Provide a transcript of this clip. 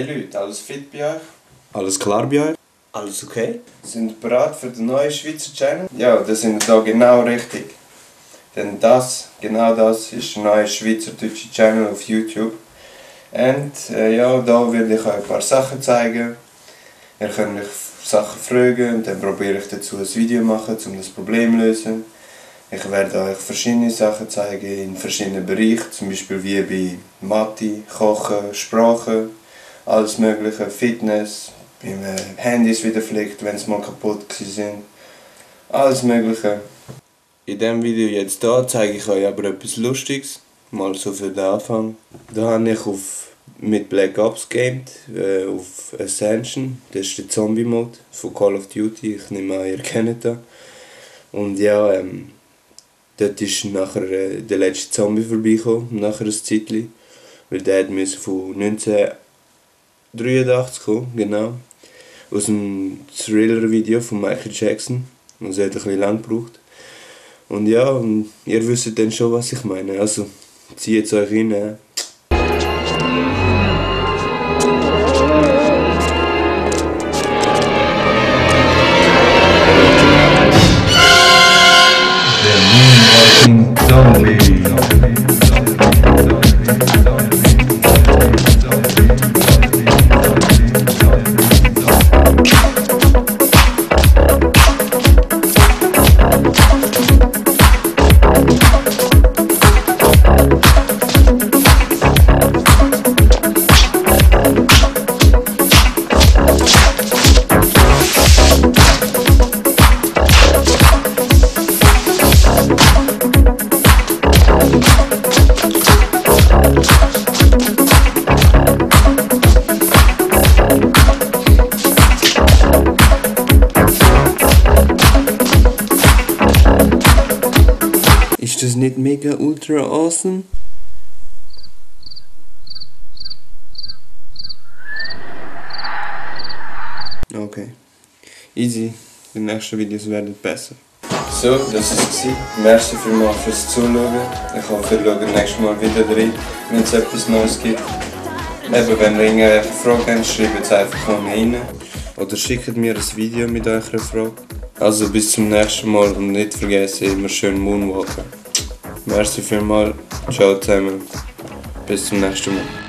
Hey Leute, alles fit bei euch? Alles klar bei euch? Alles okay? Sind ihr bereit für den neuen Schweizer Channel? Ja, da sind wir da genau richtig. Denn genau das ist der neue schweizerdeutsche Channel auf YouTube. Und ja, da werde ich euch ein paar Sachen zeigen. Ihr könnt mich Sachen fragen und dann probiere ich dazu ein Video machen, um das Problem zu lösen. Ich werde euch verschiedene Sachen zeigen in verschiedenen Bereichen, zum Beispiel wie bei Mathe, Kochen, Sprache, alles mögliche, Fitness, wie man Handys wieder flickt, wenn sie mal kaputt sind, alles mögliche. In diesem Video jetzt hier zeige ich euch aber etwas Lustiges, mal so für den Anfang. Da habe ich mit Black Ops gamed, auf Ascension, das ist der Zombie-Mode von Call of Duty, ich nehme an, ihr kennt das. Und ja, dort ist nachher der letzte Zombie vorbeigekommen, nachher ein Zeitchen, weil der musste von 1983 kommen, genau, aus dem Thriller-Video von Michael Jackson, also hat ein bisschen lang gebraucht. Und ja, und ihr wisst dann schon, was ich meine, also zieht es euch rein. Zombie. Ist das nicht mega ultra awesome? Okay. Easy. Die nächsten Videos werden besser. So, das war es. Merci vielmals fürs Zuschauen. Ich hoffe, ihr schaut nächstes Mal wieder rein, wenn es etwas Neues gibt. Eben, wenn ihr irgendwelche Fragen habt, schreibt es einfach unten rein. Oder schickt mir ein Video mit eurer Frage. Also bis zum nächsten Mal und nicht vergessen, immer schön Moonwalken. Merci vielmals, ciao zusammen, bis zum nächsten Mal.